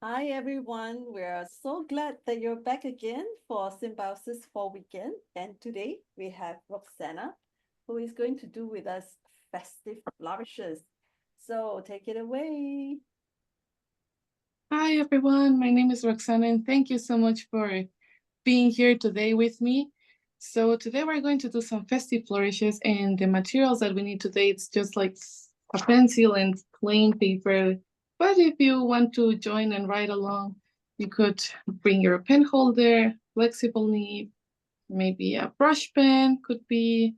Hi everyone, we're so glad that you're back again for Symbiosis Fall Weekend. And today we have Roxana, who is going to do with us Festive Flourishes. So take it away. Hi, everyone. My name is Roxana, and thank you so much for being here today with me. So today we're going to do some festive flourishes, and the materials that we need today, it's just like a pencil and plain paper. But if you want to join and write along, you could bring your pen holder, flexible nib, maybe a brush pen, could be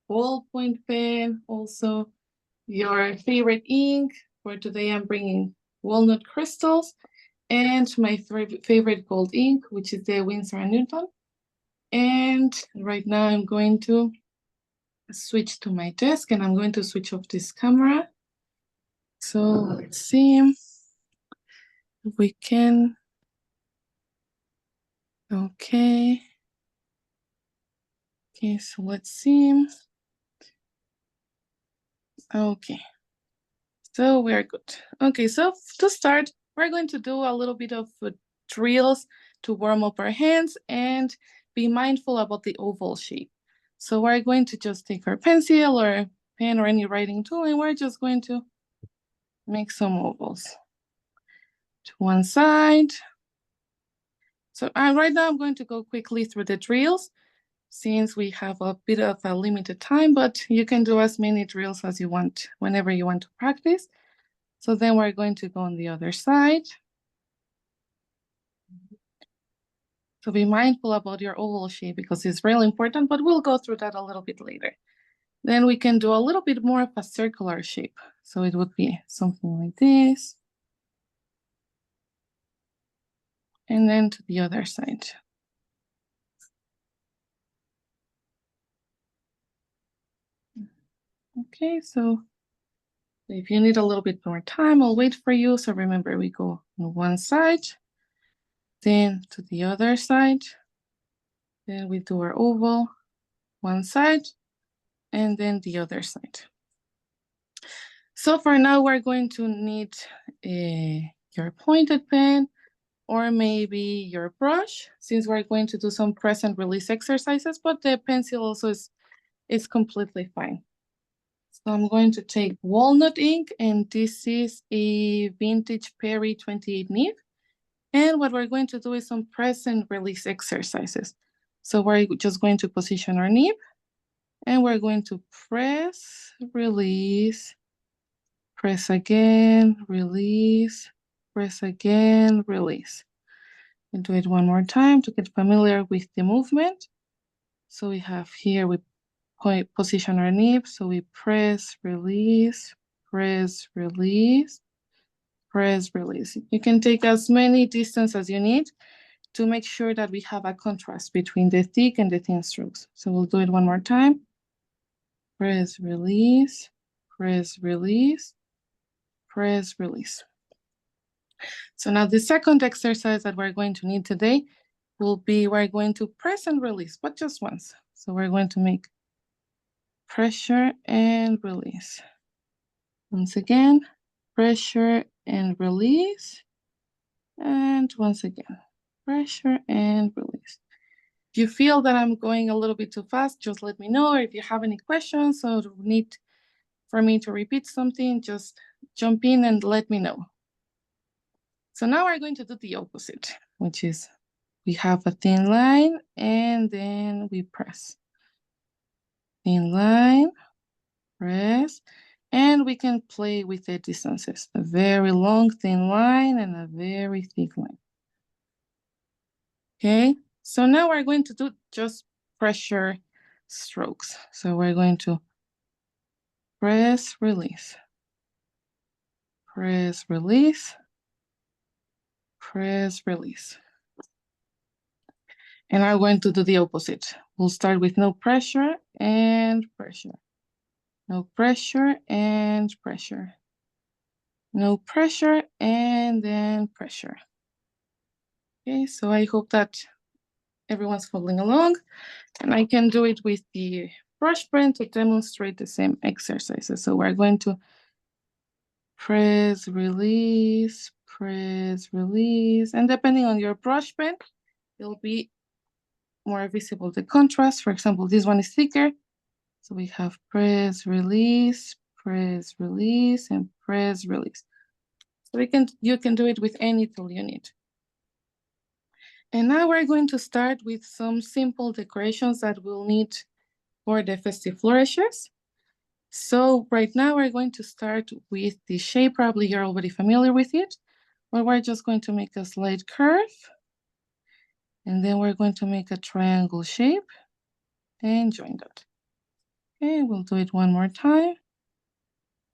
ballpoint pen, also your favorite ink. For today, I'm bringing walnut crystals and my favorite gold ink, which is the Winsor & Newton. And right now I'm going to switch to my desk and I'm going to switch off this camera. So let's see if we can. Okay. Okay, so let's see. Okay. So we're good. Okay, so to start, we're going to do a little bit of drills to warm up our hands and be mindful about the oval shape. So we're going to just take our pencil or pen or any writing tool and we're just going to make some ovals to one side. So right now I'm going to go quickly through the drills since we have a bit of a limited time, but you can do as many drills as you want whenever you want to practice. So then we're going to go on the other side. So be mindful about your oval shape because it's really important, but we'll go through that a little bit later. Then we can do a little bit more of a circular shape. So it would be something like this. And then to the other side. Okay, so if you need a little bit more time, I'll wait for you. So remember, we go on one side, then to the other side. Then we do our oval, one side, and then the other side. So for now, we're going to need your pointed pen or maybe your brush, since we're going to do some press and release exercises, but the pencil also is completely fine. So I'm going to take walnut ink, and this is a vintage Perry 28 nib. And what we're going to do is some press and release exercises. So we're just going to position our nib, and we're going to press, release, press again, release, press again, release. And do it one more time to get familiar with the movement. So we have here, we position our nib. So we press, release, press, release, press, release. You can take as many distance as you need to make sure that we have a contrast between the thick and the thin strokes. So we'll do it one more time. Press, release, press, release, press, release. So now the second exercise that we're going to need today will be, we're going to press and release, but just once. So we're going to make pressure and release. Once again, pressure and release. And once again, pressure and release. If you feel that I'm going a little bit too fast, just let me know. Or if you have any questions or need for me to repeat something, just jump in and let me know. So now we're going to do the opposite, which is we have a thin line and then we press. Thin line, press, and we can play with the distances. A very long thin line and a very thick line. Okay, so now we're going to do just pressure strokes. So we're going to press, release, press, release, press, release. And I'm going to do the opposite. We'll start with no pressure and pressure. No pressure and pressure. No pressure and then pressure. Okay, so I hope that everyone's following along, and I can do it with the brush pen to demonstrate the same exercises. So we're going to press, release, press, release. And depending on your brush pen, it'll be more visible the contrast. For example, this one is thicker. So we have press, release, and press, release. So you can do it with any tool you need. And now we're going to start with some simple decorations that we'll need for the festive flourishes. So right now we're going to start with the shape. Probably you're already familiar with it, but we're just going to make a slight curve. And then we're going to make a triangle shape and join that. Okay, we'll do it one more time.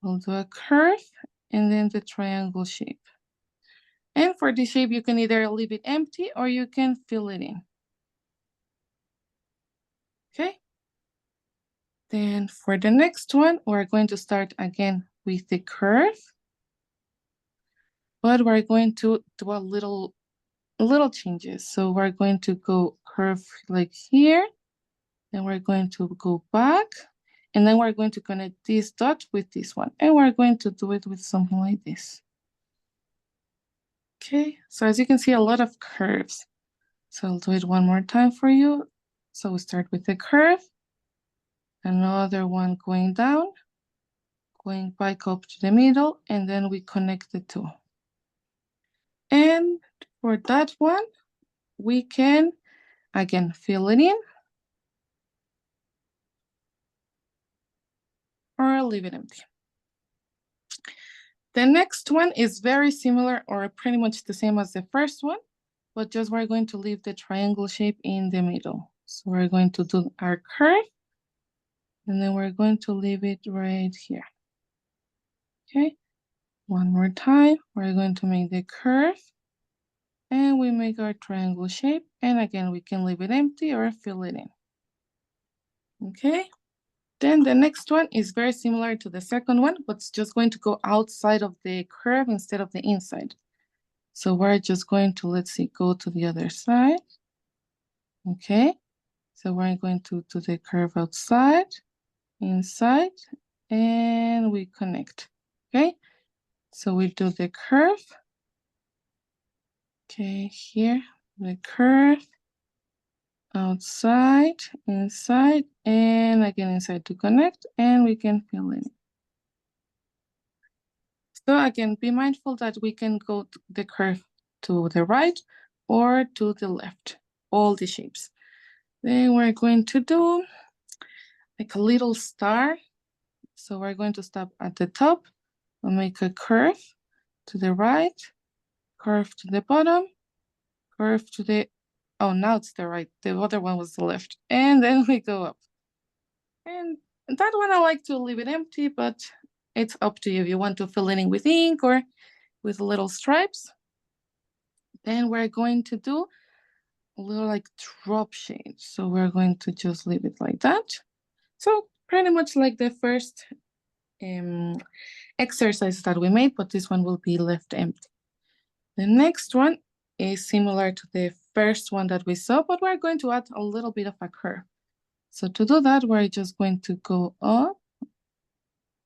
We'll do a curve and then the triangle shape. And for the shape, you can either leave it empty or you can fill it in. Okay. Then for the next one, we're going to start again with the curve, but we're going to do a little changes. So we're going to go curve like here, then we're going to go back, and then we're going to connect this dot with this one, and we're going to do it with something like this. Okay, so as you can see, a lot of curves. So I'll do it one more time for you. So we start with the curve, another one going down, going back up to the middle, and then we connect the two. And for that one, we can, again, fill it in or leave it empty. The next one is very similar or pretty much the same as the first one, but just we're going to leave the triangle shape in the middle. So we're going to do our curve, and then we're going to leave it right here. Okay, one more time, we're going to make the curve, and we make our triangle shape, and again, we can leave it empty or fill it in. Okay, then the next one is very similar to the second one, but it's just going to go outside of the curve instead of the inside. So we're just going to, let's see, go to the other side. Okay, so we're going to do the curve outside, inside, and we connect. Okay, so we do the curve. Okay, here, the curve, outside, inside, and again inside to connect, and we can fill in. So again, be mindful that we can go the curve to the right or to the left, all the shapes. Then we're going to do like a little star. So we're going to stop at the top. We'll make a curve to the right, curve to the bottom, curve to the, oh, now it's the right. The other one was the left. And then we go up. And that one I like to leave it empty, but it's up to you if you want to fill it in with ink or with little stripes. Then we're going to do a little like drop shade. So we're going to just leave it like that. So pretty much like the first exercise that we made, but this one will be left empty. The next one is similar to the first one that we saw, but we're going to add a little bit of a curve. So to do that, we're just going to go up,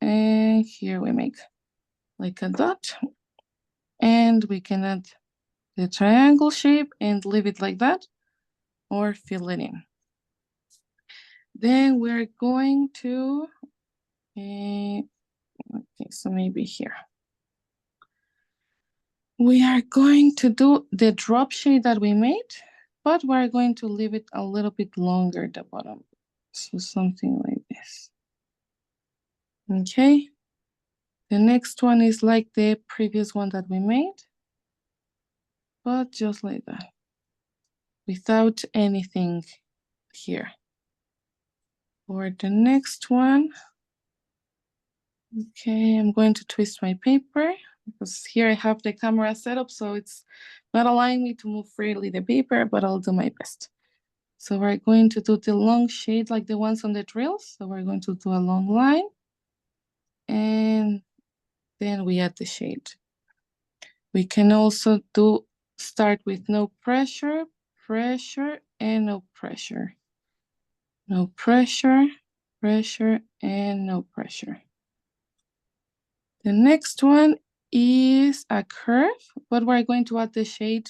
and here we make like a dot, and we can add the triangle shape and leave it like that, or fill it in. Then we're going to, okay, so maybe here. We are going to do the drop shade that we made, but we're going to leave it a little bit longer at the bottom. So something like this. Okay. The next one is like the previous one that we made, but just like that, without anything here. For the next one, okay, I'm going to twist my paper because here I have the camera set up, so it's not allowing me to move freely the paper, but I'll do my best. So we're going to do the long shade like the ones on the drills. So we're going to do a long line, and then we add the shade. We can also start with no pressure, pressure, and no pressure. No pressure, pressure, and no pressure. The next one is a curve, but we're going to add the shade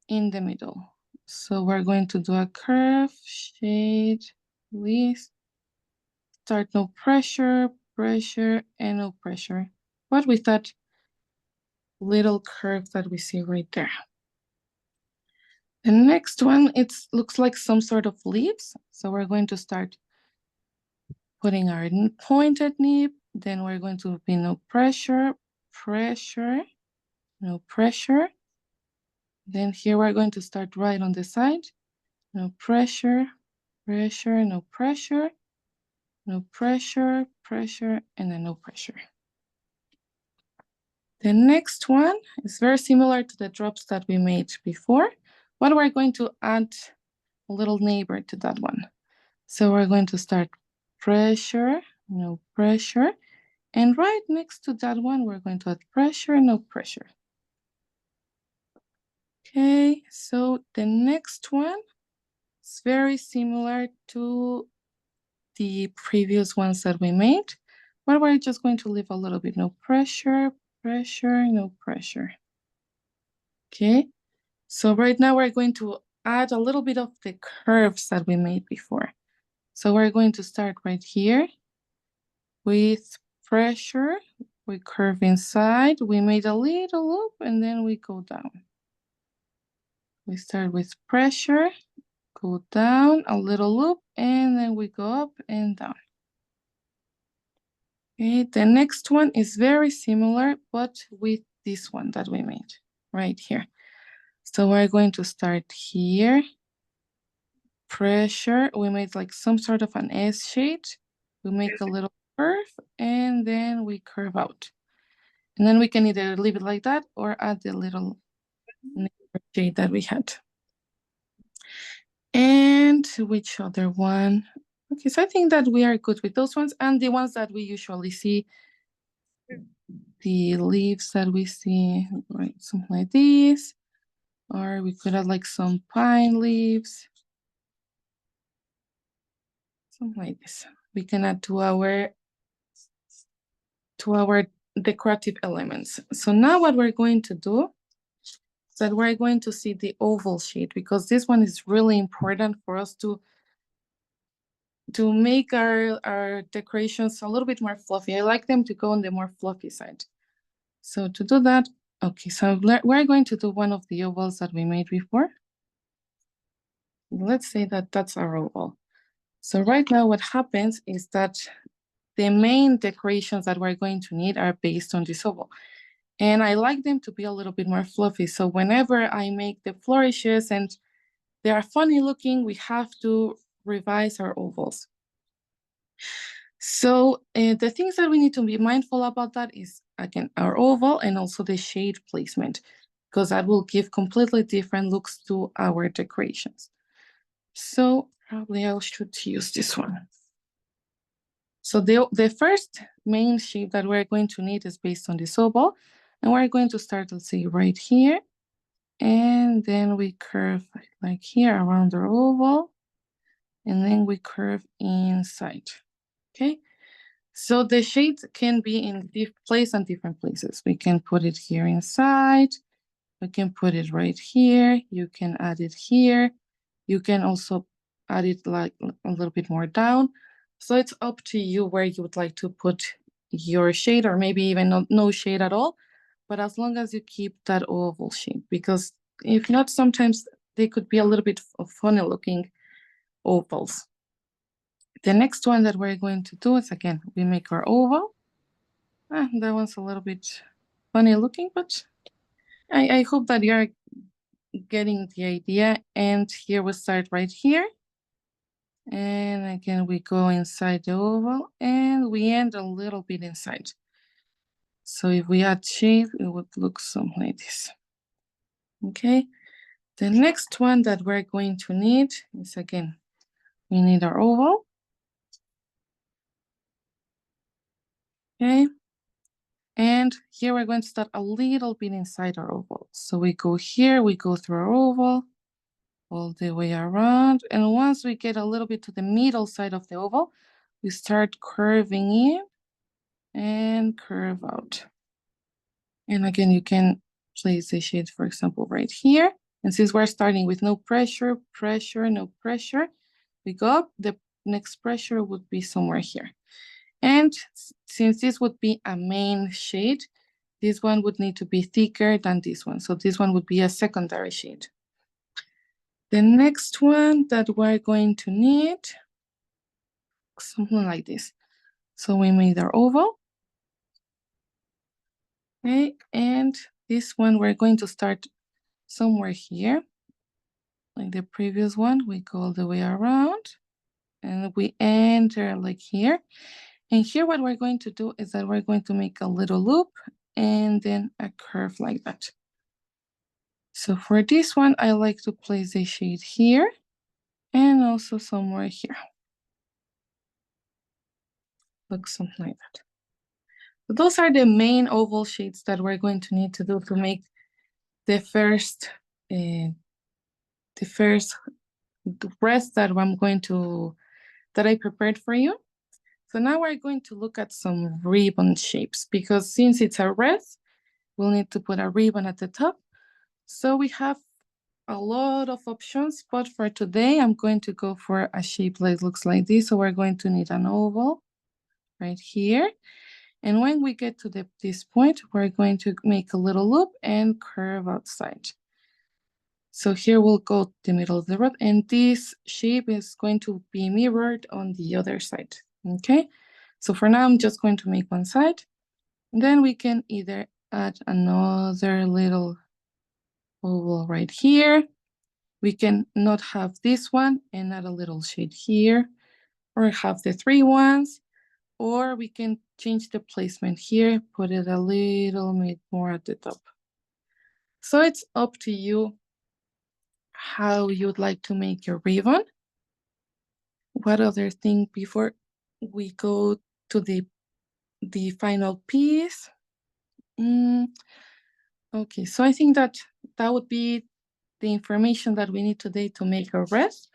in the middle. So we're going to do a curve, shade, release, start no pressure, pressure, and no pressure. But with that little curve that we see right there. The next one, it looks like some sort of leaves. So we're going to start putting our pointed nib. Then we're going to be no pressure, pressure, no pressure. Then here we're going to start right on the side. No pressure, pressure, no pressure, no pressure, pressure, and then no pressure. The next one is very similar to the drops that we made before, but we're going to add a little neighbor to that one. So we're going to start pressure, no pressure, and right next to that one, we're going to add pressure, no pressure. Okay, so the next one is very similar to the previous ones that we made, but we're just going to leave a little bit, no pressure, pressure, no pressure. Okay, so right now we're going to add a little bit of the curves that we made before. So we're going to start right here with pressure. We curve inside, we made a little loop, and then we go down. We start with pressure, go down, a little loop, and then we go up and down. Okay, the next one is very similar, but with this one that we made right here. So we're going to start here. Pressure, we made like some sort of an S shape. We make a little curve, and then we curve out. And then we can either leave it like that or add the little shade that we had. And which other one? Okay, so I think that we are good with those ones. And the ones that we usually see, the leaves that we see, right, something like this. Or we could add like some pine leaves. Something like this. We can add to our decorative elements. So now what we're going to do is that we're going to see the oval shape, because this one is really important for us to make our decorations a little bit more fluffy. I like them to go on the more fluffy side. So to do that, okay, so we're going to do one of the ovals that we made before. Let's say that that's our oval. So right now what happens is that the main decorations that we're going to need are based on this oval. And I like them to be a little bit more fluffy. So whenever I make the flourishes and they are funny looking, we have to revise our ovals. So the things that we need to be mindful about that is, again, our oval and also the shade placement, because that will give completely different looks to our decorations. So probably I should use this one. So the first main shape that we're going to need is based on this oval. And we're going to start, let's say, right here. And then we curve like here around our oval. And then we curve inside. Okay. So the shade can be in placed on different places. We can put it here inside. We can put it right here. You can add it here. You can also add it like a little bit more down. So it's up to you where you would like to put your shade, or maybe even no shade at all. But as long as you keep that oval shape, because if not, sometimes they could be a little bit funny looking ovals. The next one that we're going to do is, again, we make our oval. That one's a little bit funny looking, but I hope that you're getting the idea. And here we start right here. And again, we go inside the oval and we end a little bit inside. So if we add shade, it would look something like this. Okay. The next one that we're going to need is, again, we need our oval. Okay. And here we're going to start a little bit inside our oval. So we go here, we go through our oval all the way around. And once we get a little bit to the middle side of the oval, we start curving in and curve out. And again, you can place the shade, for example, right here. And since we're starting with no pressure, no pressure, we go up, the next pressure would be somewhere here. And since this would be a main shade, this one would need to be thicker than this one. So this one would be a secondary shade. The next one that we're going to need, something like this. So we made our oval. Okay, and this one we're going to start somewhere here. Like the previous one, we go all the way around and we enter like here. And here what we're going to do is that we're going to make a little loop and then a curve like that. So for this one, I like to place the shade here and also somewhere here. Look something like that. So those are the main oval shades that we're going to need to do to make the first rest that that I prepared for you. So now we're going to look at some ribbon shapes because since it's a wreath, we'll need to put a ribbon at the top. So we have a lot of options, but for today, I'm going to go for a shape that looks like this. So we're going to need an oval right here. And when we get to this point, we're going to make a little loop and curve outside. So here we'll go the middle of the rod, and this shape is going to be mirrored on the other side, okay? So for now, I'm just going to make one side. Then we can either add another little oval right here. We can not have this one and add a little shade here, or have the three ones, or we can change the placement here, put it a little bit more at the top. So it's up to you how you'd like to make your ribbon. What other thing before we go to the final piece? Okay, so I think that would be the information that we need today to make our wreath.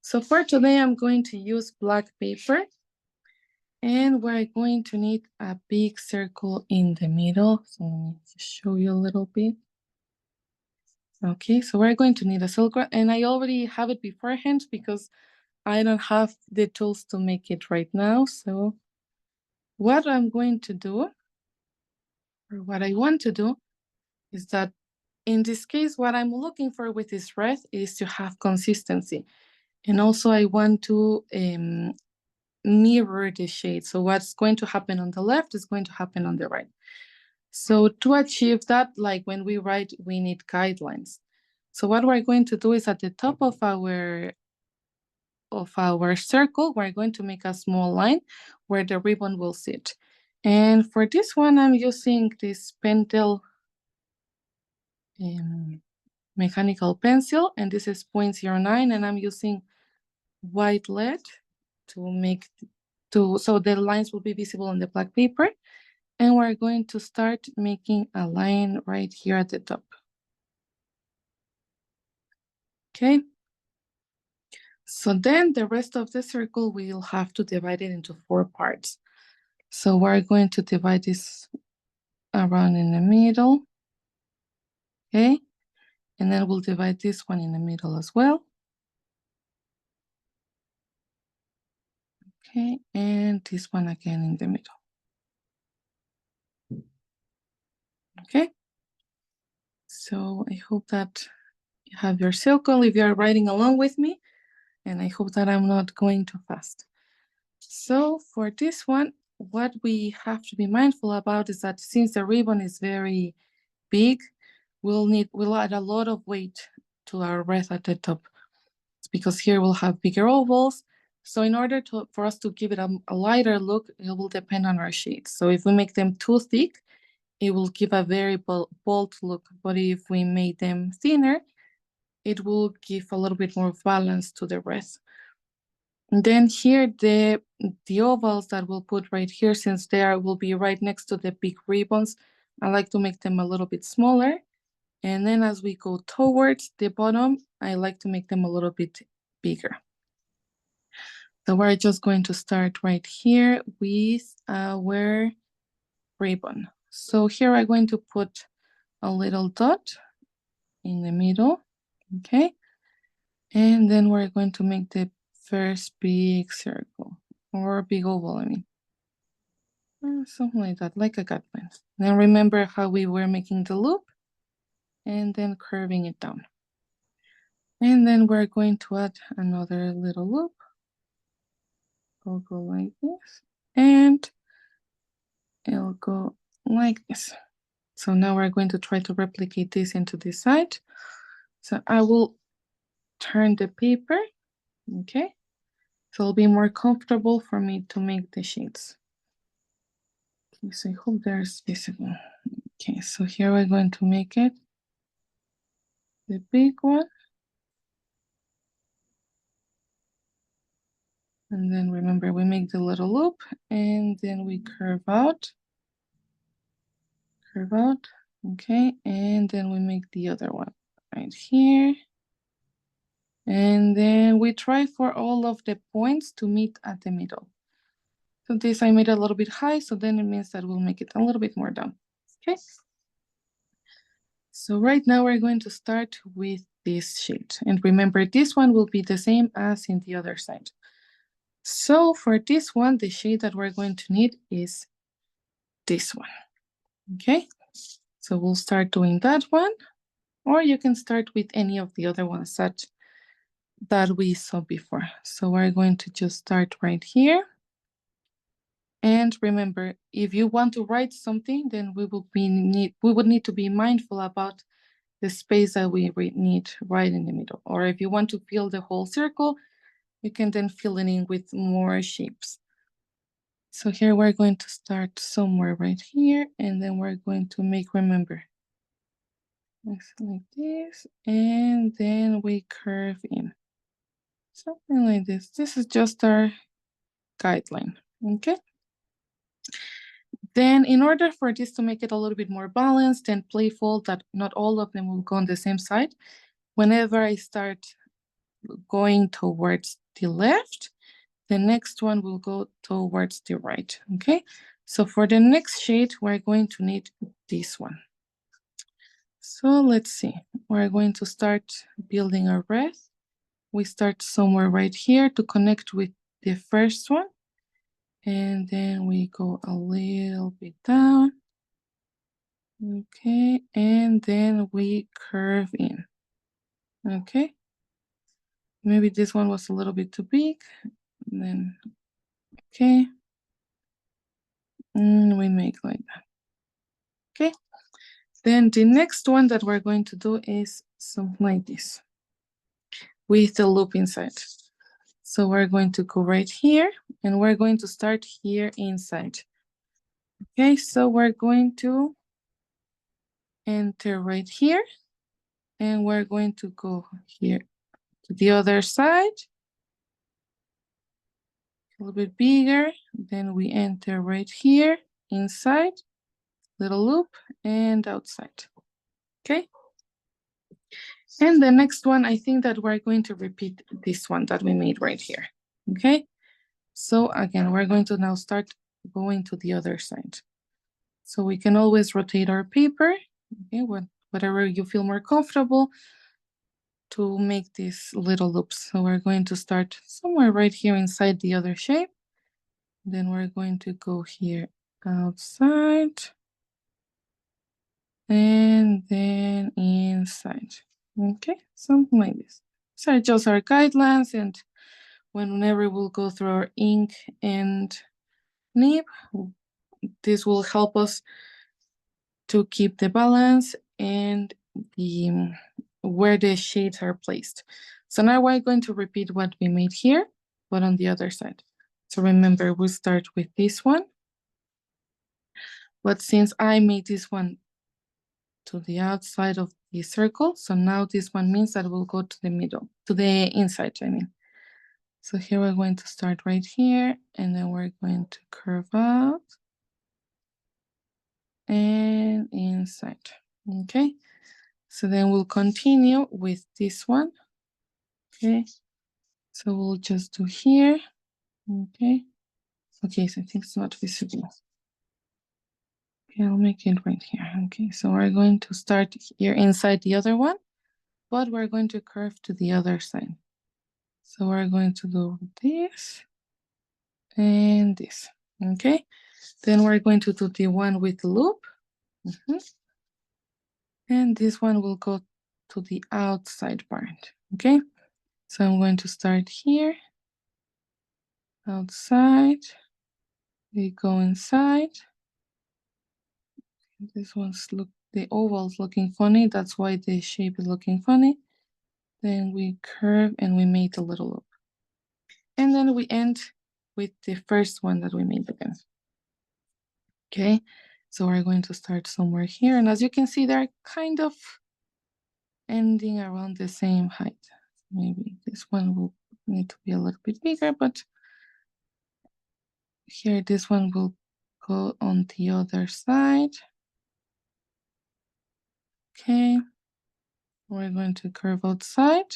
So for today, I'm going to use black paper, and we're going to need a big circle in the middle. So let me just show you a little bit. Okay, so we're going to need a circle, and I already have it beforehand because I don't have the tools to make it right now. So what I'm going to do, or what I want to do, is that in this case, what I'm looking for with this wreath is to have consistency. And also I want to mirror the shade. So what's going to happen on the left is going to happen on the right. So to achieve that, like when we write, we need guidelines. So what we're going to do is at the top of our circle, we're going to make a small line where the ribbon will sit. And for this one, I'm using this Pentel mechanical pencil, and this is 0.09, and I'm using white lead to make so the lines will be visible on the black paper. And we're going to start making a line right here at the top. Okay. So then the rest of the circle, we'll have to divide it into 4 parts. So we're going to divide this around in the middle. Okay. And then we'll divide this one in the middle as well. Okay. And this one again in the middle. Okay. So I hope that you have your circle if you're writing along with me. And I hope that I'm not going too fast. So for this one, what we have to be mindful about is that since the ribbon is very big, we'll add a lot of weight to our wreath at the top. It's because here we'll have bigger ovals. So in order for us to give it a lighter look, it will depend on our shades. So if we make them too thick, it will give a very bold look. But if we make them thinner, it will give a little bit more balance to the wreath. And then here, the ovals that we'll put right here, since they will be right next to the big ribbons, I like to make them a little bit smaller. And then as we go towards the bottom, I like to make them a little bit bigger. So we're just going to start right here with our ribbon. So here I'm going to put a little dot in the middle, okay? And then we're going to make the first big circle, or big oval, I mean. Something like that, like a guideline. Then remember how we were making the loop and then curving it down. And then we're going to add another little loop. It'll go like this, and it'll go like this. So now we're going to try to replicate this into this side. So I will turn the paper, okay? So it'll be more comfortable for me to make the shades. Okay, so I hope there's visible. Okay, so here we're going to make it the big one. And then remember, we make the little loop and then we curve out, okay? And then we make the other one right here. And then we try for all of the points to meet at the middle. So this I made a little bit high, so then it means that we'll make it a little bit more down, okay? So right now we're going to start with this shade. And remember, this one will be the same as in the other side. So for this one, the shade that we're going to need is this one, okay? So we'll start doing that one, or you can start with any of the other ones that we saw before. So we're going to just start right here. And remember, if you want to write something, then we would need to be mindful about the space that we need right in the middle. Or if you want to fill the whole circle, you can then fill it in with more shapes. So here we're going to start somewhere right here, and then we're going to make, remember, like this, and then we curve in. Something like this. This is just our guideline, okay? Then in order for this to make it a little bit more balanced and playful, that not all of them will go on the same side, whenever I start going towards the left, the next one will go towards the right, okay? So for the next shade, we're going to need this one. So let's see, we're going to start building a wreath. We start somewhere right here to connect with the first one. And then we go a little bit down. Okay, and then we curve in. Okay. Maybe this one was a little bit too big. And then, okay. And we make like that. Okay. Then the next one that we're going to do is something like this with the loop inside. So we're going to go right here and we're going to start here inside. Okay, so we're going to enter right here and we're going to go here to the other side. A little bit bigger, then we enter right here inside, little loop, and outside. Okay. And the next one, I think that we're going to repeat this one that we made right here. Okay. So again, we're going to now start going to the other side. So we can always rotate our paper, okay, whatever you feel more comfortable to make these little loops. So we're going to start somewhere right here inside the other shape. Then we're going to go here outside and then inside. Okay, something like this. So just our guidelines, and whenever we'll go through our ink and nib, this will help us to keep the balance and the where the shades are placed. So now we're going to repeat what we made here, but on the other side. So remember, we'll start with this one. But since I made this one to the outside of the circle, so now this one means that we'll go to the middle, to the inside, I mean. So here we're going to start right here, and then we're going to curve out and inside, okay? So then we'll continue with this one, okay? So we'll just do here, okay? Okay, so I think it's not visible. Okay, I'll make it right here. Okay, so we're going to start here inside the other one, but we're going to curve to the other side. So we're going to do this and this. Okay, then we're going to do the one with the loop. And this one will go to the outside part. Okay, so I'm going to start here, outside, we go inside. This one's the oval's looking funny, that's why the shape is looking funny. Then we curve and we made a little loop. And then we end with the first one that we made again. Okay, so we're going to start somewhere here. And as you can see, they're kind of ending around the same height. Maybe this one will need to be a little bit bigger, but here this one will go on the other side. Okay, we're going to curve outside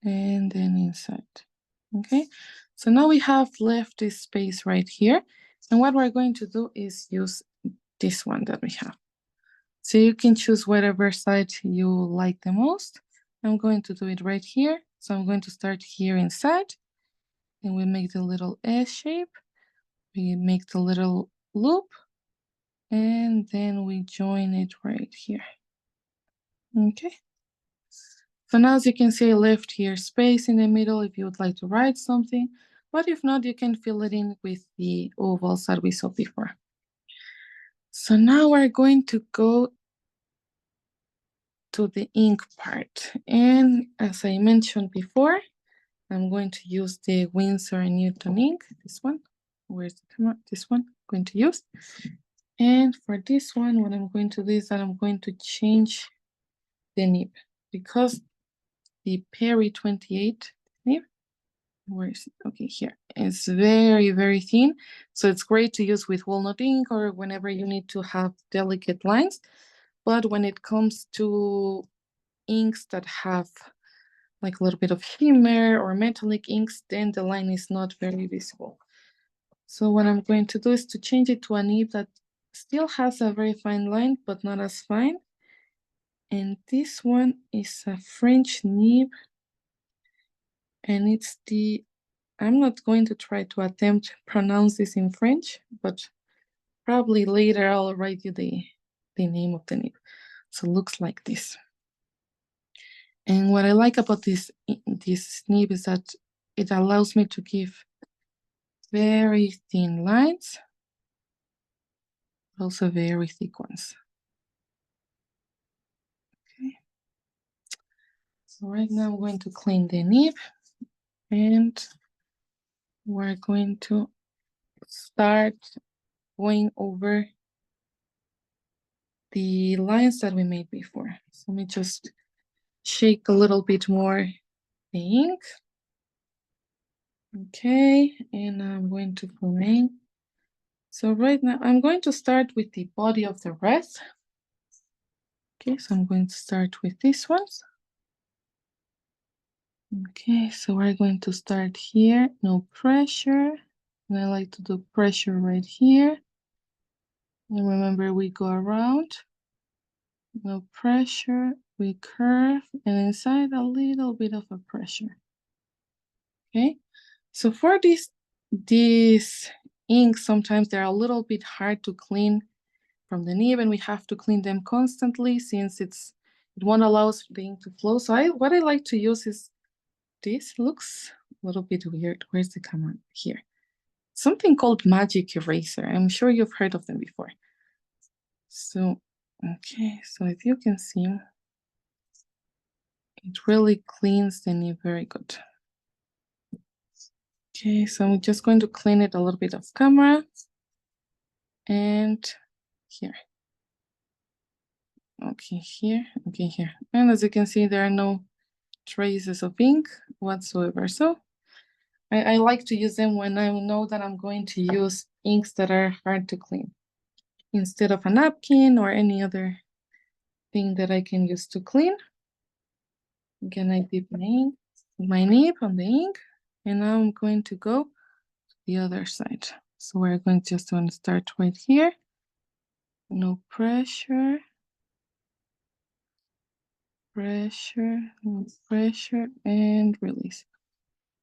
and then inside. Okay, so now we have left this space right here. And what we're going to do is use this one that we have. So you can choose whatever side you like the most. I'm going to do it right here. So I'm going to start here inside and we make the little S shape. We make the little loop and then we join it right here. Okay. So now as you can see, I left here space in the middle if you would like to write something, but if not, you can fill it in with the ovals that we saw before. So now we're going to go to the ink part. And as I mentioned before, I'm going to use the Winsor & Newton ink, this one. Where's the camera? This one I'm going to use. And for this one, what I'm going to do is that I'm going to change the nib because the Perry 28 nib, where is it? Okay, here. It's very, very thin. So it's great to use with walnut ink or whenever you need to have delicate lines. But when it comes to inks that have like a little bit of shimmer or metallic inks, then the line is not very visible. So what I'm going to do is to change it to a nib that still has a very fine line, but not as fine. And this one is a French nib. And it's the, I'm not going to try to attempt to pronounce this in French, but probably later I'll write you the name of the nib. So it looks like this. And what I like about this nib is that it allows me to give very thin lines, also very thick ones. Okay. So right now I'm going to clean the nib and we're going to start going over the lines that we made before. So let me just shake a little bit more the ink. Okay, and I'm going to fill in. So right now I'm going to start with the body of the wreath. Okay, so I'm going to start with these ones. Okay, so we're going to start here, no pressure. And I like to do pressure right here. And remember, we go around, no pressure, we curve, and inside a little bit of a pressure. Okay, so for this inks, sometimes they're a little bit hard to clean from the nib, and we have to clean them constantly since it won't allow the ink to flow. So what I like to use is this. Looks a little bit weird. Where's the camera? Here. Something called magic eraser. I'm sure you've heard of them before. So, okay, so if you can see, it really cleans the nib very good. Okay, so I'm just going to clean it a little bit off camera. And here. Okay, here, okay, here. And as you can see, there are no traces of ink whatsoever. So I like to use them when I know that I'm going to use inks that are hard to clean instead of a napkin or any other thing that I can use to clean. Again, I dip my nib on the ink, and now I'm going to go to the other side. So we're going to start right here. no pressure, no pressure, and release.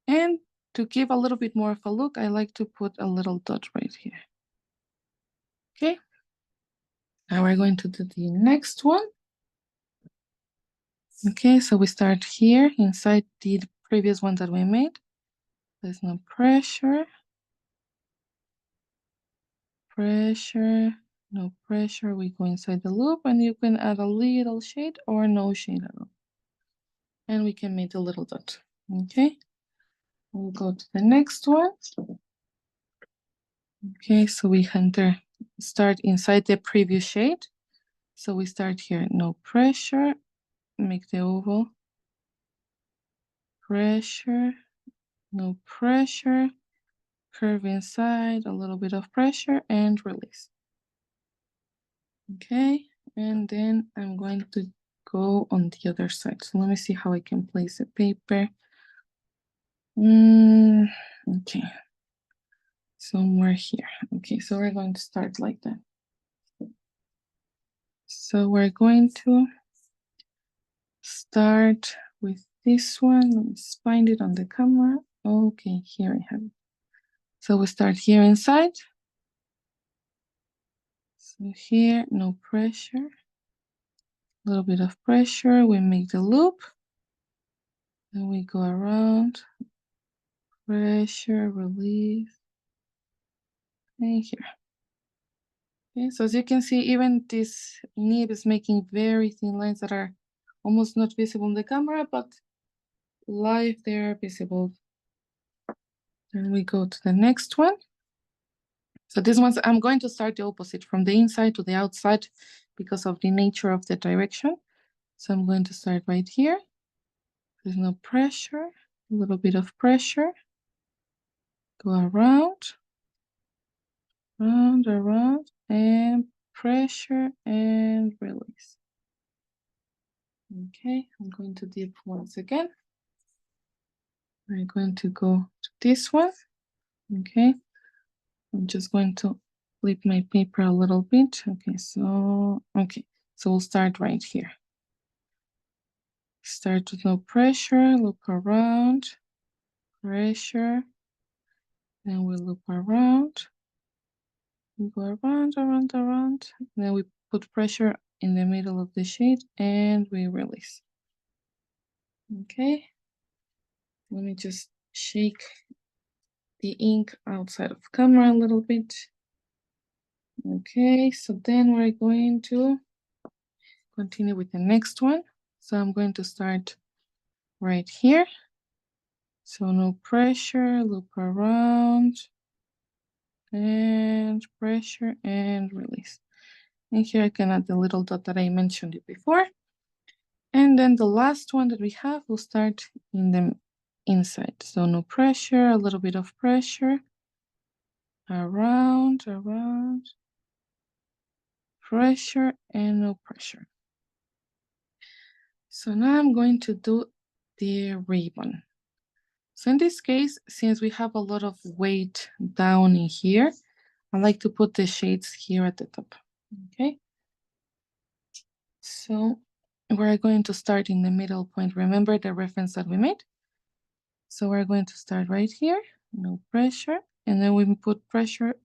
And to give a little bit more of a look, I like to put a little dot right here. Okay. Now we're going to do the next one. Okay, so we start here inside the previous one that we made. There's no pressure, no pressure. We go inside the loop and you can add a little shade or no shade at all. And we can make a little dot. Okay, we'll go to the next one. Okay, so we start inside the previous shade. So we start here, no pressure, make the oval, pressure, no pressure, curve inside, a little bit of pressure and release. Okay, and then I'm going to go on the other side. So let me see how I can place the paper. Okay, somewhere here. Okay, so we're going to start like that. So we're going to start with this one. Let me find it on the camera. Okay, here I have it. So we start here inside. So here, no pressure. A little bit of pressure. We make the loop. Then we go around. Pressure, release. And here. Okay, so as you can see, even this nib is making very thin lines that are almost not visible in the camera, but live they are visible. Then we go to the next one. So this one's, I'm going to start the opposite from the inside to the outside because of the nature of the direction. So I'm going to start right here. There's no pressure, a little bit of pressure. Go around, around, and pressure and release. Okay, I'm going to dip once again. We're going to go to this one. Okay, I'm just going to flip my paper a little bit. Okay, so we'll start right here. Start with no pressure, loop around, pressure, then we loop around, we go around, then we put pressure in the middle of the shade and we release. Okay, let me just shake the ink outside of camera a little bit. Okay, so then we're going to continue with the next one. So I'm going to start right here. So no pressure, loop around, and pressure and release. And here I can add the little dot that I mentioned before. And then the last one that we have will start in the inside. So no pressure, a little bit of pressure, around, pressure and no pressure. So now I'm going to do the ribbon. So in this case, since we have a lot of weight down in here, I like to put the shades here at the top. Okay. So we're going to start in the middle point. Remember the reference that we made? So we're going to start right here, no pressure, and then we put pressure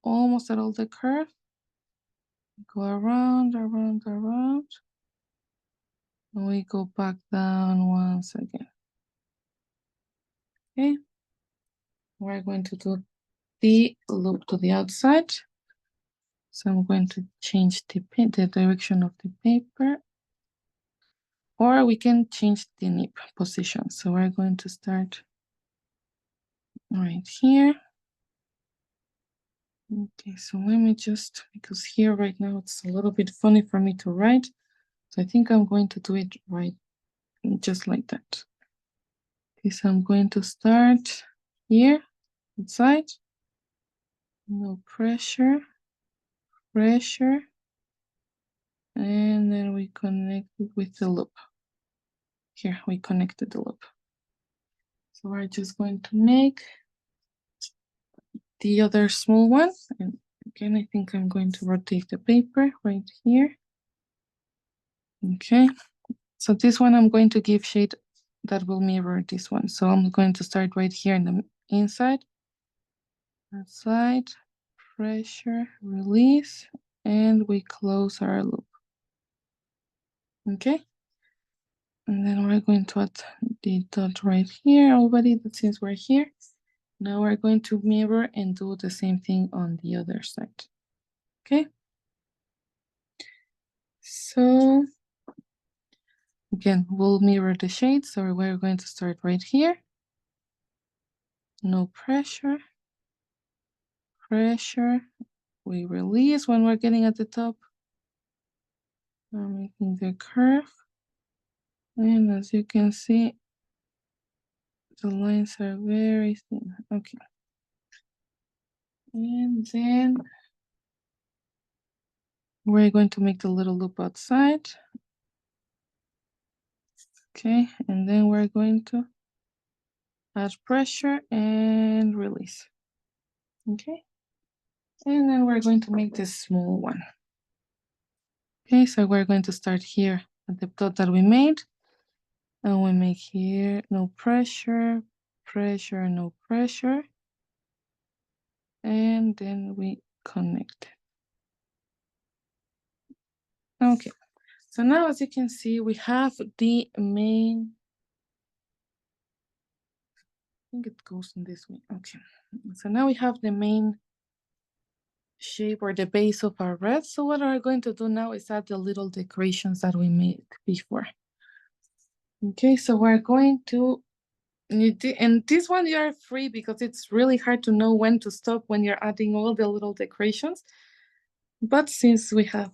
almost at all the curve. Go around, and we go back down once again. Okay, we're going to do the loop to the outside. So I'm going to change the direction of the paper, or we can change the nib position. So we're going to start right here. Okay, so let me just, because here right now it's a little bit funny for me to write. So I think I'm going to do it right, just like that. Okay, so I'm going to start here, inside. No pressure, pressure. And then we connect it with the loop. Here, we connected the loop. So we're just going to make the other small one and Again, I think I'm going to rotate the paper right here. Okay, so this one I'm going to give shade that will mirror this one. So I'm going to start right here in the inside, outside, pressure, release, and we close our loop. Okay, and then we're going to add the dot right here already, but since we're here, now we're going to mirror and do the same thing on the other side. Okay, so again, we'll mirror the shade. So we're going to start right here. No pressure, pressure. We release when we're getting at the top. We're making the curve. And as you can see, the lines are very thin. Okay. And then we're going to make the little loop outside. Okay, and then we're going to add pressure and release. Okay, and then we're going to make this small one. Okay, so we're going to start here at the dot that we made. And we make here no pressure, pressure, no pressure. And then we connect. Okay, so now as you can see, we have the main, I think it goes in this way. Okay, so now we have the main shape or the base of our wreath. So what we're going to do now is add the little decorations that we made before. Okay, so we're going to, and this one you are free because it's really hard to know when to stop when you're adding all the little decorations. But since we have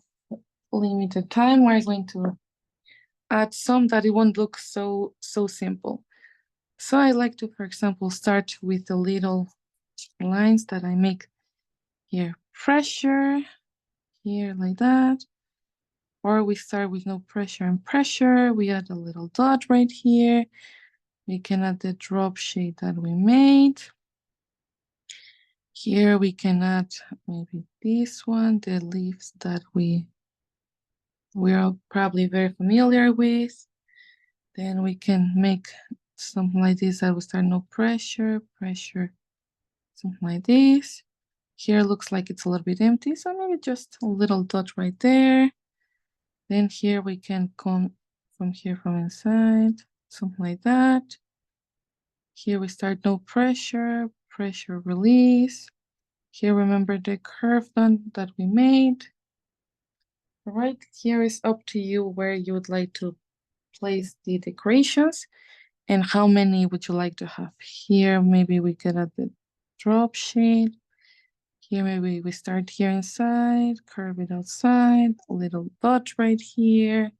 limited time, we're going to add some that it won't look so simple. So I like to, for example, start with the little lines that I make here. Pressure, here like that. Or we start with no pressure and pressure. We add a little dot right here. We can add the drop shade that we made. Here we can add maybe this one, the leaves that we're probably very familiar with. Then we can make something like this that will start no pressure, pressure, something like this. Here looks like it's a little bit empty, so maybe just a little dot right there. Then here we can come from here from inside, something like that. Here we start no pressure, pressure release. Here remember the curve done that we made. Right here is up to you where you would like to place the decorations and how many would you like to have. Here maybe we could add the drop shade. Here maybe we start here inside, curve it outside, a little dot right here.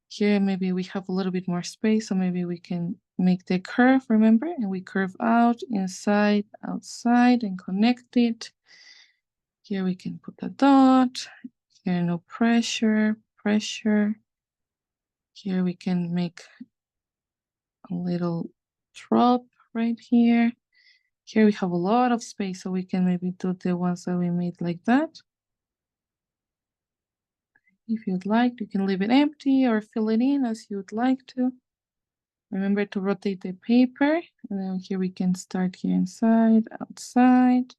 Here maybe we have a little bit more space, so maybe we can make the curve, remember? And we curve out, inside, outside, and connect it. Here we can put a dot. Here no pressure, pressure. Here we can make a little drop right here. Here we have a lot of space, so we can maybe do the ones that we made like that. If you'd like, you can leave it empty or fill it in as you would like to. Remember to rotate the paper. And then here we can start here inside, outside.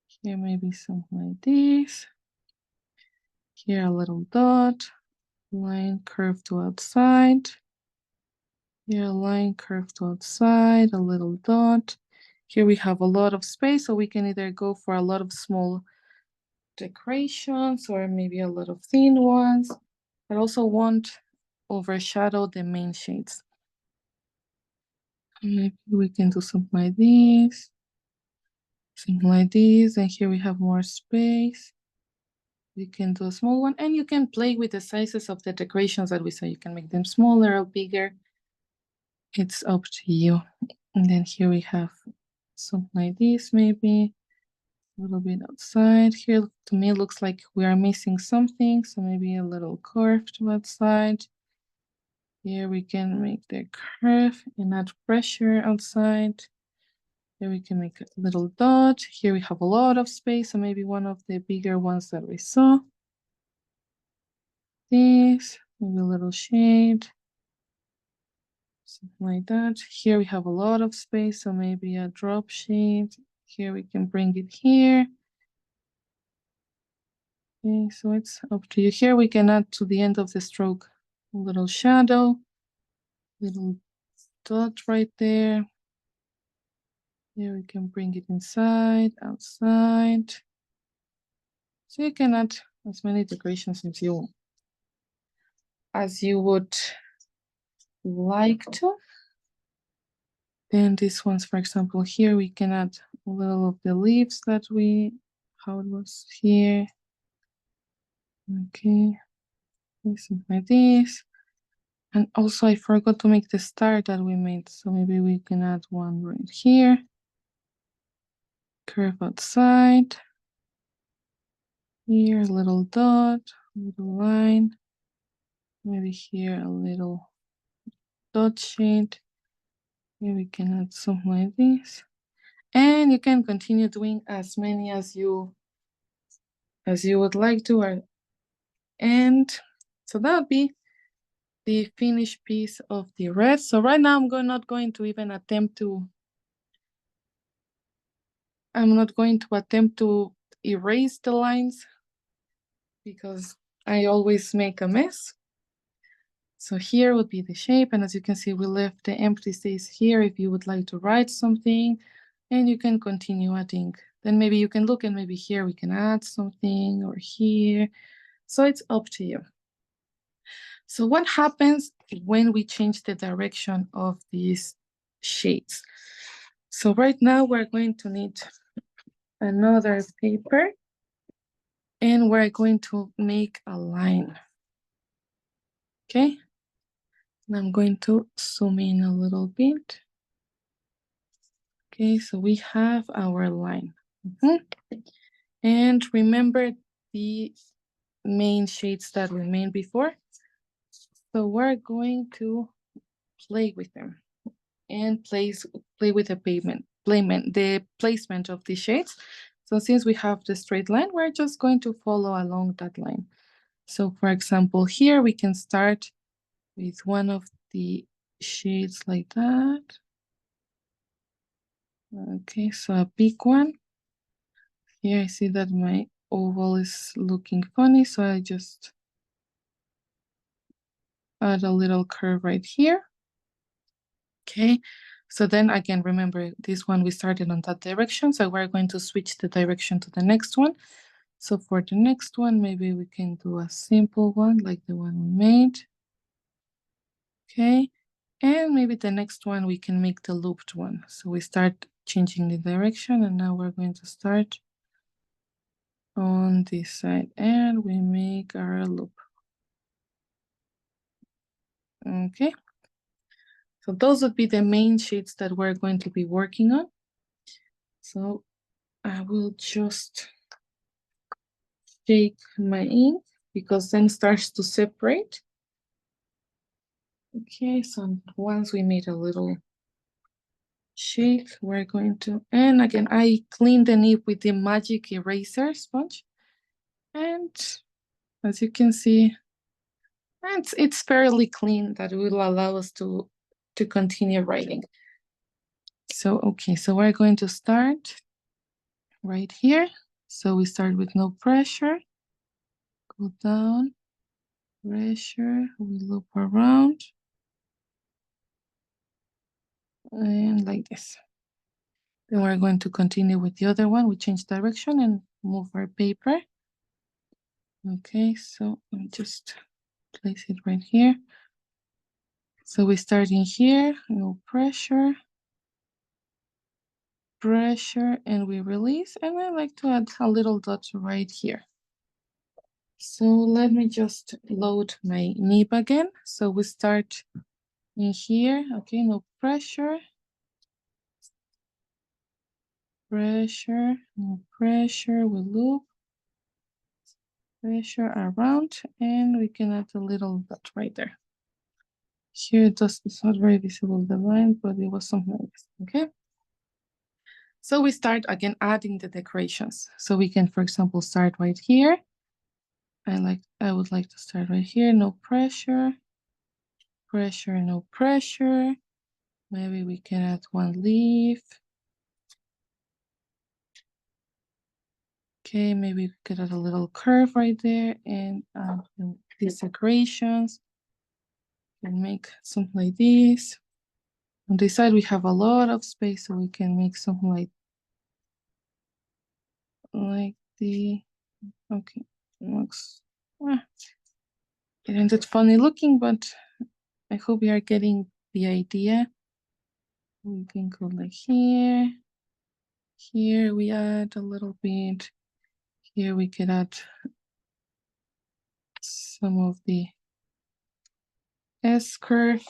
Here maybe something like this. Here a little dot, line curve to outside. Here a line curve to outside, a little dot. Here we have a lot of space, so we can either go for a lot of small decorations or maybe a lot of thin ones. I also won't overshadow the main shades. Maybe we can do something like this, something like this, and here we have more space. You can do a small one, and you can play with the sizes of the decorations that we saw. You can make them smaller or bigger. It's up to you. And then here we have something like this, maybe a little bit outside. Here, to me, it looks like we are missing something, so maybe a little curve to outside. Here we can make the curve and add pressure outside. Here we can make a little dot. Here we have a lot of space, so maybe one of the bigger ones that we saw. This, maybe a little shade. Something like that. Here we have a lot of space, so maybe a drop shade. Here we can bring it here. Okay, so it's up to you. Here we can add to the end of the stroke a little shadow, little dot right there. Here we can bring it inside, outside. So you can add as many decorations as you would like to. Then these ones, for example, here we can add a little of the leaves that how it was here. Okay, something like this. And also I forgot to make the star that we made. So maybe we can add one right here. Curve outside. Here, a little dot, a little line. Maybe here a little dot shade. Here we can add something like this. And you can continue doing as many as you would like to. And so that would be the finished piece of the red. So right now I'm not going to even attempt to erase the lines because I always make a mess. So here would be the shape, and as you can see, we left the empty space here if you would like to write something, and you can continue adding. Then maybe you can look, and maybe here we can add something, or here. So it's up to you. So what happens when we change the direction of these shades? So right now we're going to need another paper, and we're going to make a line. Okay, and I'm going to zoom in a little bit. Okay, so we have our line. And remember the main shades that we made before. So we're going to play with them and play with the placement of the shades. So since we have the straight line, we're just going to follow along that line. So for example, here we can start with one of the shades like that. Okay, so a big one. Here I see that my oval is looking funny, so I just add a little curve right here. Okay, so then again, remember this one we started on that direction, so we're going to switch the direction to the next one. So for the next one, maybe we can do a simple one like the one we made. Okay, and maybe the next one we can make the looped one. So we start changing the direction, and now we're going to start on this side, and we make our loop. Okay, so those would be the main shades that we're going to be working on. So I will just shake my ink because then it starts to separate. Okay, so once we made a little shake, we're going to, and again, I cleaned the nib with the magic eraser sponge. And as you can see, it's fairly clean. That will allow us to continue writing. So, okay, so we're going to start right here. So we start with no pressure, go down, pressure, we loop around, and like this. Then we're going to continue with the other one. We change direction and move our paper. Okay, so let me just place it right here. So we start in here, no pressure, pressure, and we release. And I like to add a little dot right here. So let me just load my nib again. So we start in here, okay, no pressure, pressure, no pressure, we loop, pressure around, and we can add a little dot right there. Here it's not very visible, the line, but it was something like this, okay? So we start again adding the decorations. So we can, for example, start right here. I would like to start right here. No pressure. Pressure, no pressure. Maybe we can add one leaf. Okay, maybe we could add a little curve right there and these decorations. And make something like this. On this side, we have a lot of space, so we can make something like the, okay, looks, isn't it funny looking, but I hope you are getting the idea. We can go like here. Here we add a little bit. Here we could add some of the S-curve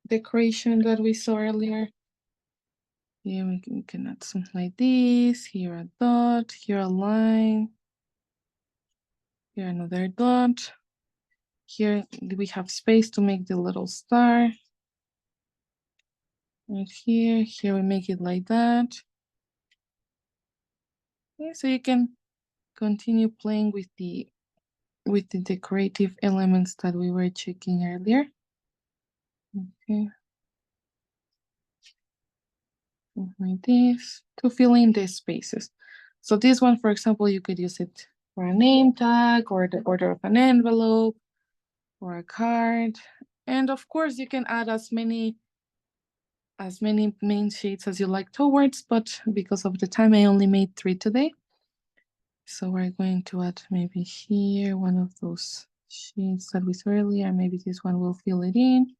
decoration that we saw earlier. Here we can add something like this. Here a dot, here a line. Here another dot. Here we have space to make the little star. Right here we make it like that. Okay, so you can continue playing with the decorative elements that we were checking earlier. Okay. Like this to fill in the spaces. So this one, for example, you could use it for a name tag or the border of an envelope or a card. And of course, you can add as many main shades as you like towards, but because of the time, I only made 3 today. So we're going to add maybe here one of those shades that we saw earlier. Maybe this one will fill it in.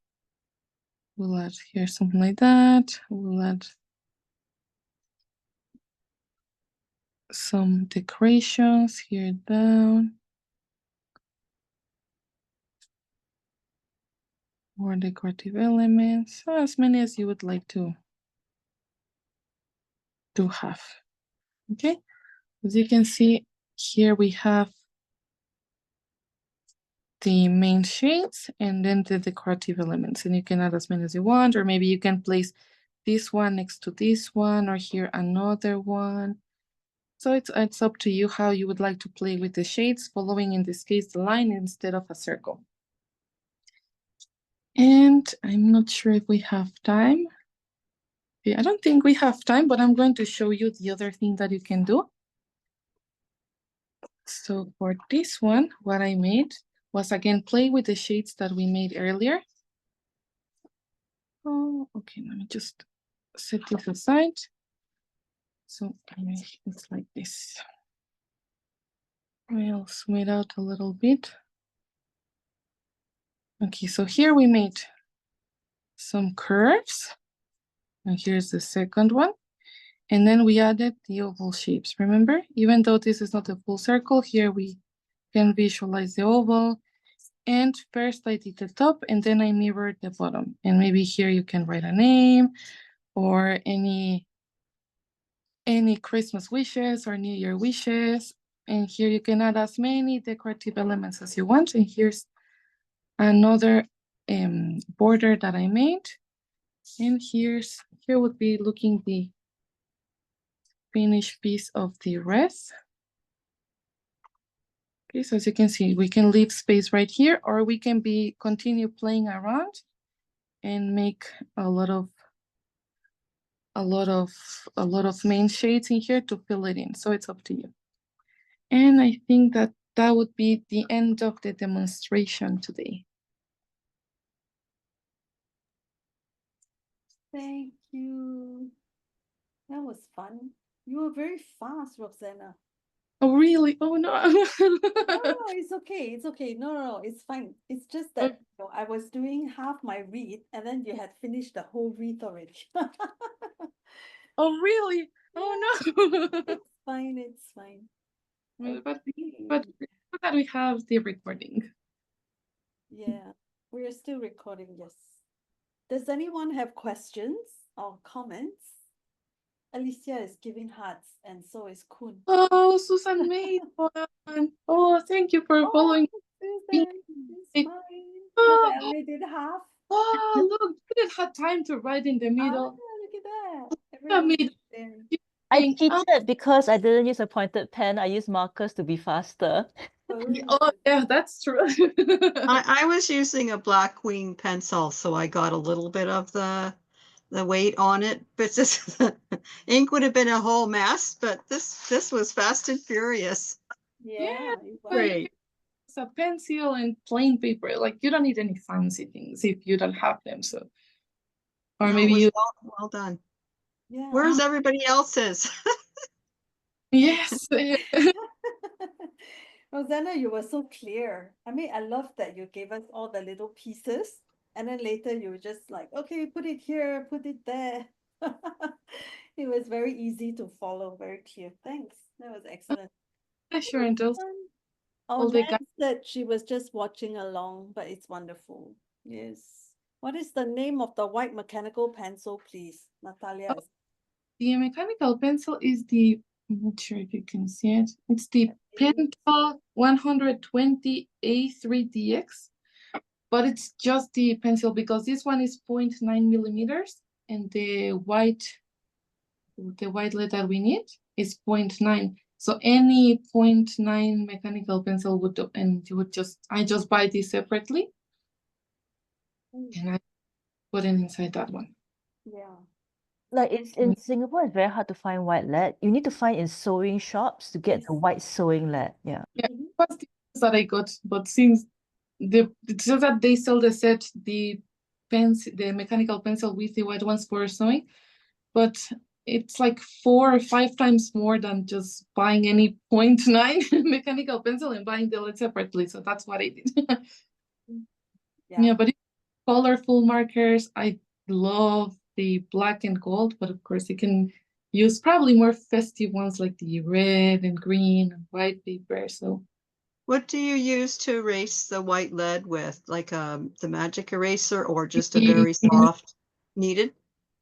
We'll add here something like that. We'll add some decorations here down. More decorative elements, as many as you would like to have. Okay, as you can see here, we have the main shades and then the decorative elements, and you can add as many as you want, or maybe you can place this one next to this one, or here another one. So it's up to you how you would like to play with the shades, following in this case the line instead of a circle. And I'm not sure if we have time. I don't think we have time, but I'm going to show you the other thing that you can do. So for this one, what I made was again play with the shades that we made earlier. Oh, okay, let me just set this aside. So it's like this. I'll smooth out a little bit. Okay, so here we made some curves. And here's the second one. And then we added the oval shapes. Remember, even though this is not a full circle, here we can visualize the oval. And first I did the top and then I mirrored the bottom. And maybe here you can write a name or any Christmas wishes or New Year wishes. And here you can add as many decorative elements as you want. And here's another border that I made. And here would be looking the finished piece of the wreath. Okay, so as you can see, we can leave space right here, or we can continue playing around and make a lot of main shades in here to fill it in. So it's up to you. And I think that would be the end of the demonstration today. Thank you. That was fun. You were very fast, Roxana. Oh, really? Oh, no. No, it's okay. It's okay. No, it's fine. It's just that I was doing half my wreath and then you had finished the whole wreath already. Oh, really? Oh, no. It's fine. It's fine. But Okay. that we have the recording. Yeah, we are still recording, yes. Does anyone have questions or comments? Alicia is giving hearts, and so is Kun. Oh, Susan made one. Oh, thank you for following. Susan, it's mine. Look, I only did half. Oh, look, you didn't have time to write in the Ah, middle. look at that. I Everyone made is there. saying, cheated because I didn't use a pointed pen. I used markers to be faster. oh yeah, that's true. I was using a black queen pencil, so I got a little bit of the weight on it, but this ink would have been a whole mess, but this was fast and furious. Yeah, it was. Great. It's a pencil and plain paper. Like you don't need any fancy things if you don't have them. So, or No, maybe it was you. well done. Yeah. Where's everybody else's? Yes. Rosanna, you were so clear. I mean, I love that you gave us all the little pieces, and then later you were just like, okay, put it here, put it there. It was very easy to follow, very clear. Thanks. That was excellent. Yeah, sure. And those Oh, all the Nan said she was just watching along, but it's wonderful. Yes. What is the name of the white mechanical pencil, please? Natalia is the mechanical pencil is the. I'm not sure if you can see it. It's the Pentel 120 A3DX, but it's just the pencil because this one is 0.9 millimeters, and the white lead that we need is 0.9. So any 0.9 mechanical pencil would do, and you would I just buy this separately, and I put it inside that one. yeah. Like in Singapore, it's very hard to find white lead. You need to find in sewing shops to get the Yes. white sewing lead. Yeah. Yeah, that's the ones that I got, but since it's just that they sell the set, the mechanical pencil with the white ones for sewing, but it's like 4 or 5 times more than just buying any 0.9 mechanical pencil and buying the lead separately. So that's what I did. Yeah, but it's colorful markers. I love the black and gold, but of course you can use probably more festive ones like the red and green and white paper. So What do you use to erase the white lead with? Like the magic eraser or just a very soft kneaded?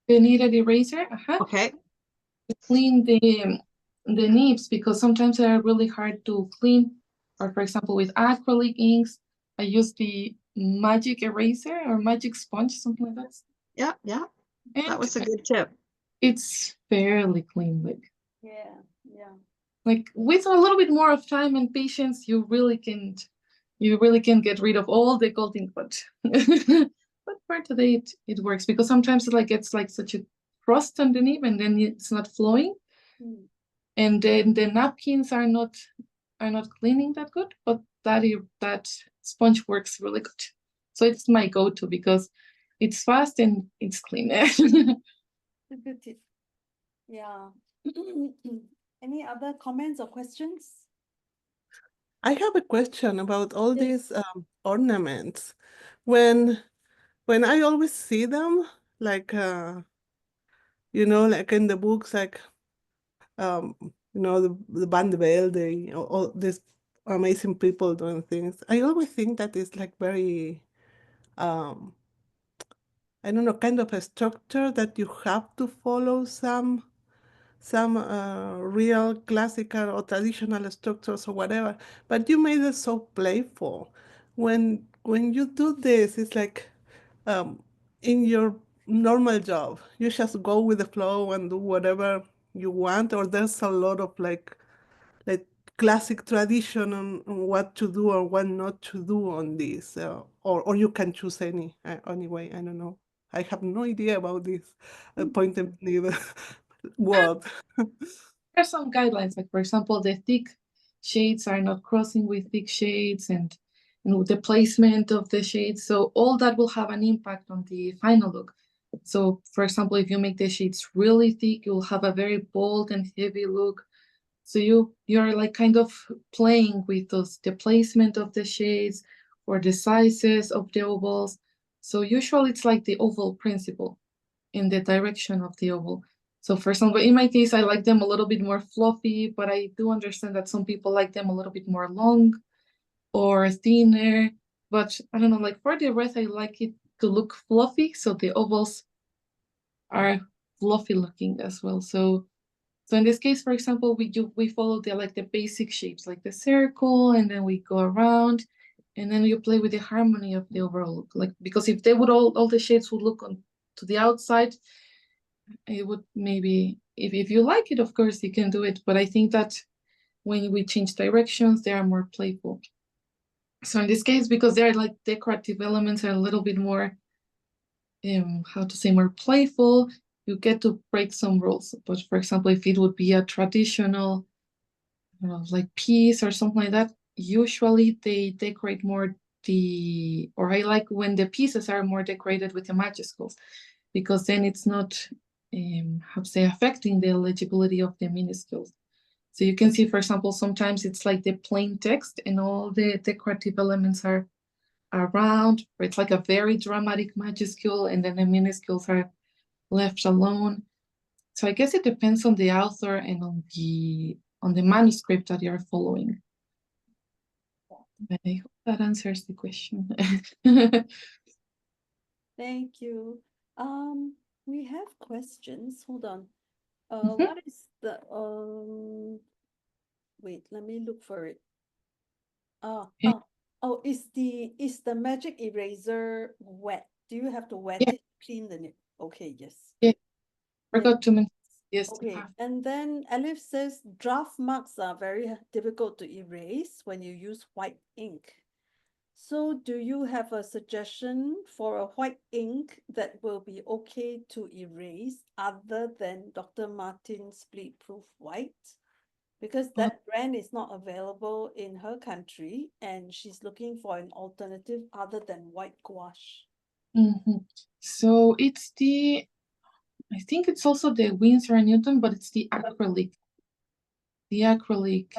the kneaded eraser, Okay. to clean the nibs because sometimes they are really hard to clean. Or for example, with acrylic inks, I use the magic eraser or magic sponge, something like that. Yeah, yeah. That And was a good tip. it's fairly clean. Yeah, yeah. Like with a little bit more of time and patience, you really can get rid of all the gold ink, but but for today it works because sometimes it like gets like such a crust underneath and then it's not flowing. And then the napkins are not cleaning that good, but that sponge works really good. So it's my go-to because it's fast and it's clean. A good tip. Yeah. Any other comments or questions? I have a question about all Yes. these ornaments. When I always see them, like like in the books, like the Bandebel, all these amazing people doing things. I always think that it's like very I don't know, kind of a structure that you have to follow some real classical or traditional structures or whatever, but you made it so playful. When you do this, it's like um, in your normal job, you just go with the flow and do whatever you want, or there's a lot of like classic tradition on what to do or what not to do on this, or you can choose anyway. I don't know. I have no idea about this point and click world. There are some guidelines, like for example, the thick shades are not crossing with thick shades and the placement of the shades. So all that will have an impact on the final look. So for example, if you make the shades really thick, you'll have a very bold and heavy look. So you're like kind of playing with the placement of the shades or the sizes of the ovals. So usually it's like the oval principle in the direction of the oval. So for example, in my case, I like them a little bit more fluffy, but I do understand that some people like them a little bit more long or thinner. But I don't know, like for the wreath, I like it to look fluffy. So the ovals are fluffy looking as well. So in this case, for example, we follow the basic shapes, like the circle, and then we go around, and then you play with the harmony of the overall look. Like because if they would all the shapes would look on to the outside, it would maybe, if you like it, of course, you can do it. But I think that when we change directions, they are more playful. So in this case, because they're like decorative elements are a little bit more, how to say, more playful, you get to break some rules. But for example, if it would be a traditional, like piece or something like that, usually they decorate more or I like when the pieces are more decorated with the majuscules, because then it's not, how to say, affecting the legibility of the minuscules. So you can see, for example, sometimes it's like the plain text and all the decorative elements are around, or it's like a very dramatic majuscule and then the minuscules are left alone. So I guess it depends on the author and on the manuscript that you're following. I hope that answers the question. Thank you. We have questions. Hold on. Mhm. What is the wait, let me look for it. Oh, Yeah. oh, is the magic eraser wet? Do you have to wet Yeah. it, clean the nib? Okay, yes. Yeah. Then- Forgot to mention. Yes. Okay, and then Alif says draft marks are very difficult to erase when you use white ink. So do you have a suggestion for a white ink that will be okay to erase other than Dr. Martin's bleed proof white? Because that brand is not available in her country and she's looking for an alternative other than white gouache. So it's I think it's also the Winsor and Newton, but it's the acrylic. The acrylic.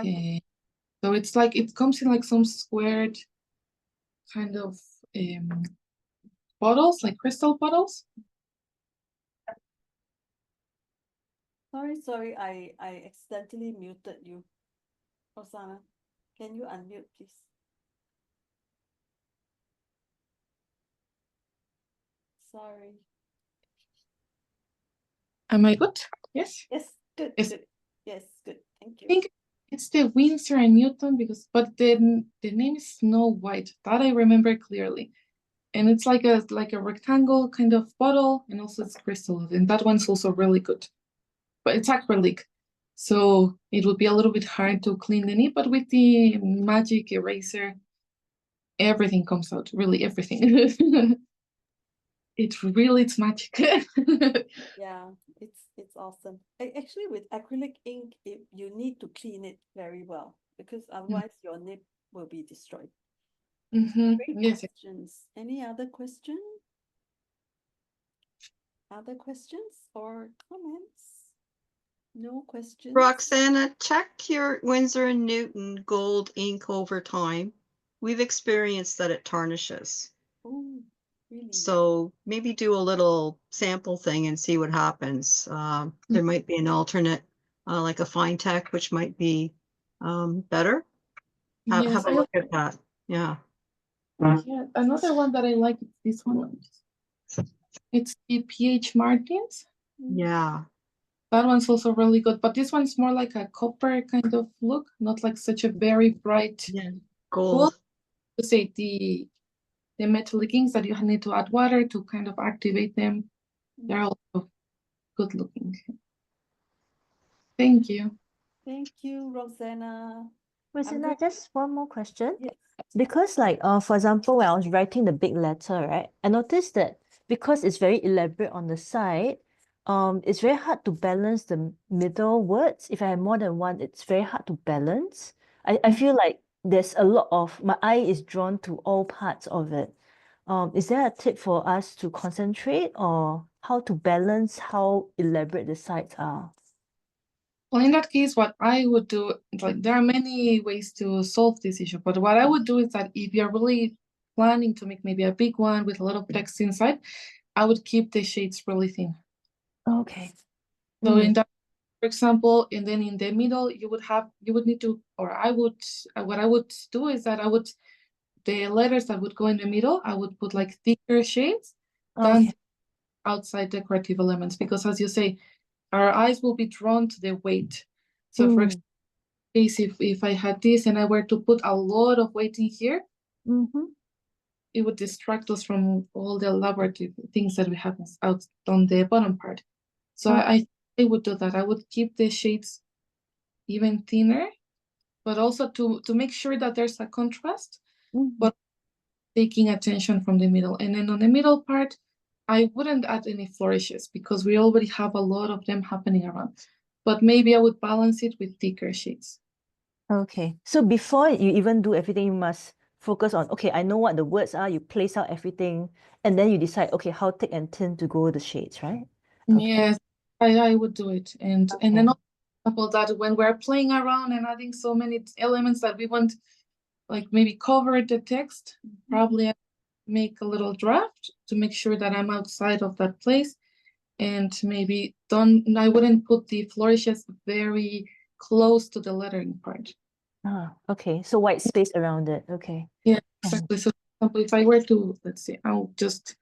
So it's like, it comes in like some squared kind of bottles, like crystal bottles. Sorry, I accidentally muted you. Roxana, can you unmute, please? Sorry. Am I good? Yes. Yes, good, Yes. good. Yes, good. Thank I you. think it's the Winsor and Newton, but the name is Snow White. That I remember clearly. And it's like a rectangle kind of bottle, and also it's crystal, and that one's also really good. But it's acrylic, so it would be a little bit hard to clean the nib, but with the magic eraser, everything comes out, really everything. It's magic. Yeah, it's awesome. Actually, with acrylic ink, you need to clean it very well because otherwise your nib will be destroyed. Great Yes. questions. Any other question? Other questions or comments? No questions? Roxana, check your Winsor and Newton gold ink over time. We've experienced that it tarnishes. Oh, really? So maybe do a little sample thing and see what happens. There might be an alternate, like a fine tech, which might be better. Yes, Have a look at that. Yeah. yeah. Another one that I like is this one. It's the PH Martins. Yeah. That one's also really good, but this one's more like a copper kind of look, not like such a very bright Yeah. gold. Gold. To say the metallic inks that you need to add water to kind of activate them. They're also good looking. Thank you. Thank you, Roxana. Rosanna, just one more question. Yes. Because like for example, when I was writing the big letter, right, I noticed that because it's very elaborate on the side, it's very hard to balance the middle words. If I have more than one, it's very hard to balance. I feel like there's a lot of my eye is drawn to all parts of it. Is there a tip for us to concentrate or how to balance how elaborate the sides are? Well, in that case, what I would do, like there are many ways to solve this issue, but what I would do is that if you're really planning to make maybe a big one with a lot of text inside, I would keep the shades really thin. Okay. So in that, for example, and then in the middle, you would need to, or I would, what I would do is that the letters that would go in the middle, I would put like thicker shades than Okay. outside decorative elements, because as you say, our eyes will be drawn to the weight. So for example, if I had this and I were to put a lot of weight in here, it would distract us from all the elaborate things that we have out on the bottom part. So Oh. I would do that. I would keep the shades even thinner, but also to make sure that there's a contrast, Mhm. but taking attention from the middle. And then on the middle part, I wouldn't add any flourishes because we already have a lot of them happening around. But maybe I would balance it with thicker shades. Okay. So before you even do everything, you must focus on, okay, I know what the words are, you place out everything, and then you decide, okay, how thick and thin to go the shades, right? Okay. Yes, I would do it. And Okay. then on top of that, when we're playing around and adding so many elements that we want, like maybe cover the text, probably I make a little draft to make sure that I'm outside of that place. And maybe I wouldn't put the flourishes very close to the lettering part. Okay. So white space around it. Okay. Yeah, exactly. So for example, if I were to, let's see, I'll just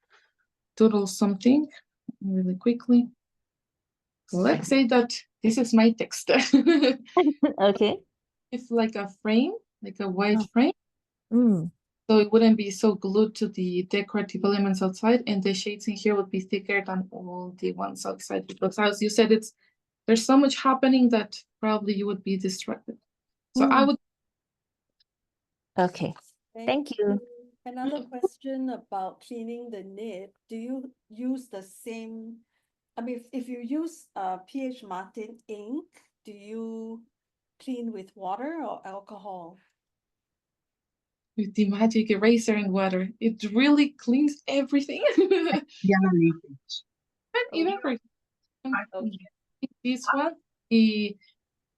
doodle something really quickly. So let's say that this is my text. Okay. It's like a frame, like a white Oh. frame. Mm. So it wouldn't be so glued to the decorative elements outside, and the shades in here would be thicker than all the ones outside. Because as you said, there's so much happening that probably you would be distracted. So I would. Okay. Thank you. Another question about cleaning the nib. Do you use the same, I mean, if you use pH Martin ink, do you clean with water or alcohol? With the magic eraser and water, it really cleans everything. And even for example, this one,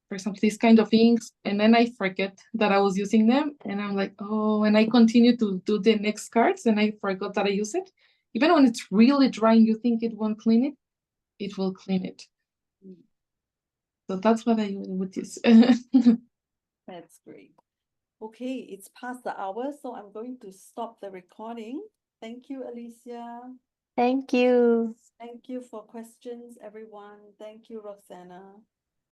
for example, this kind of inks, and then I forget that I was using them, and I'm like, oh, and I continue to do the next cards, and I forgot that I use it. Even when it's really dry and you think it won't clean it, it will clean it. So that's what I would use. That's great. Okay, it's past the hour, so I'm going to stop the recording. Thank you, Alicia. Thank you. Thank you for questions, everyone. Thank you, Roxana.